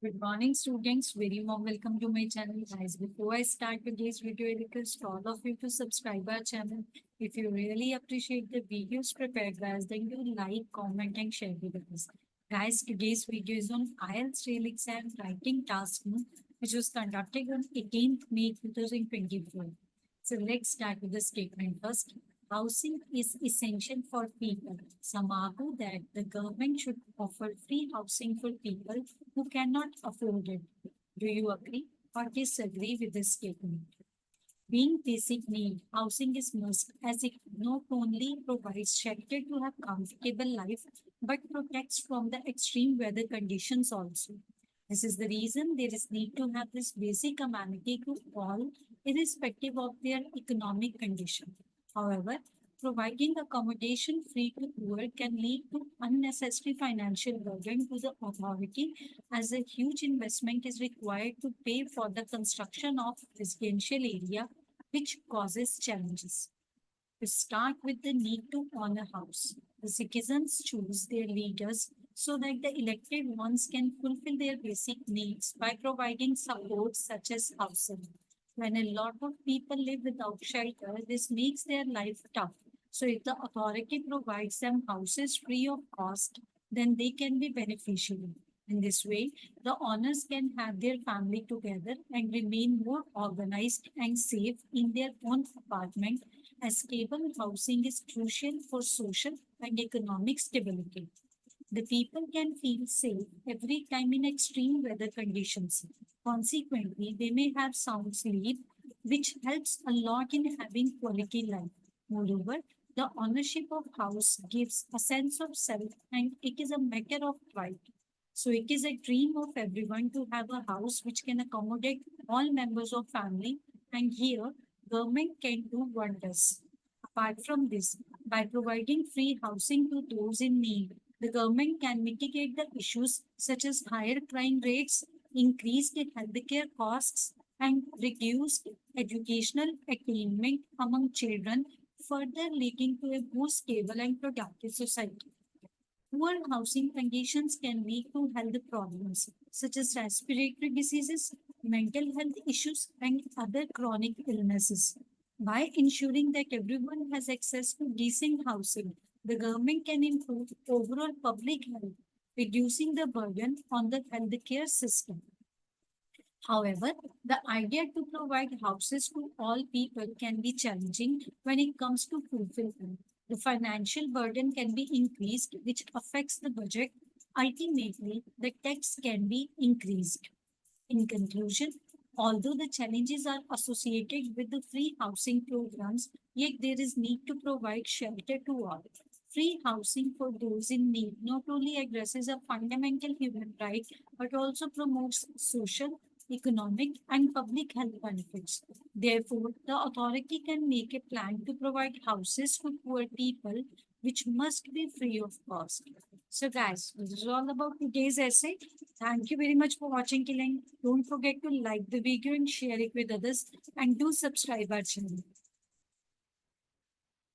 Good morning, students. Very warm welcome to my channel, guys. Before I start today's video, I request all of you to subscribe our channel. If you really appreciate the videos prepared by us, then do like, comment, and share with us. Guys, today's video is on IELTS Real Exam Writing Task 2, which was conducted on 18th May 2024. So let's start with the statement first. Housing is essential for people. Some argue that the government should offer free housing for people who cannot afford it. Do you agree or disagree with this statement? Being basic need, housing is must as it not only provides shelter to have comfortable life, but protects from the extreme weather conditions also. This is the reason there is need to have this basic amenity to all, irrespective of their economic condition. However, providing accommodation free to poor can lead to unnecessary financial burden to the authority as a huge investment is required to pay for the construction of residential area which causes challenges. To start with the need to own a house, the citizens choose their leaders so that the elected ones can fulfill their basic needs by providing support such as housing. When a lot of people live without shelter, this makes their life tough. So, if the authority provides them houses free of cost, then they can be beneficial. In this way, the owners can have their family together and remain more organized and safe in their own apartment, as stable housing is crucial for social and economic stability. The people can feel safe every time in extreme weather conditions. Consequently, they may have sound sleep, which helps a lot in having quality life. Moreover, the ownership of house gives a sense of self and it is a matter of pride. So it is a dream of everyone to have a house which can accommodate all members of family, and here government can do wonders. Apart from this, by providing free housing to those in need, the government can mitigate the issues such as higher crime rates, increased healthcare costs, and reduced educational attainment among children, further leading to a more stable and productive society. Poor housing conditions can lead to health problems such as respiratory diseases, mental health issues, and other chronic illnesses. By ensuring that everyone has access to decent housing, the government can improve overall public health, reducing the burden on the healthcare system. However, the idea to provide houses to all people can be challenging when it comes to fulfillment. The financial burden can be increased, which affects the budget. Ultimately, the tax can be increased. In conclusion, although the challenges are associated with the free housing programs, yet there is need to provide shelter to all. Free housing for those in need not only addresses a fundamental human right but also promotes social, economic, and public health benefits. Therefore, the authority can make a plan to provide houses for poor people, which must be free of cost. So, guys, this is all about today's essay. Thank you very much for watching till end. Don't forget to like the video and share it with others, and do subscribe our channel.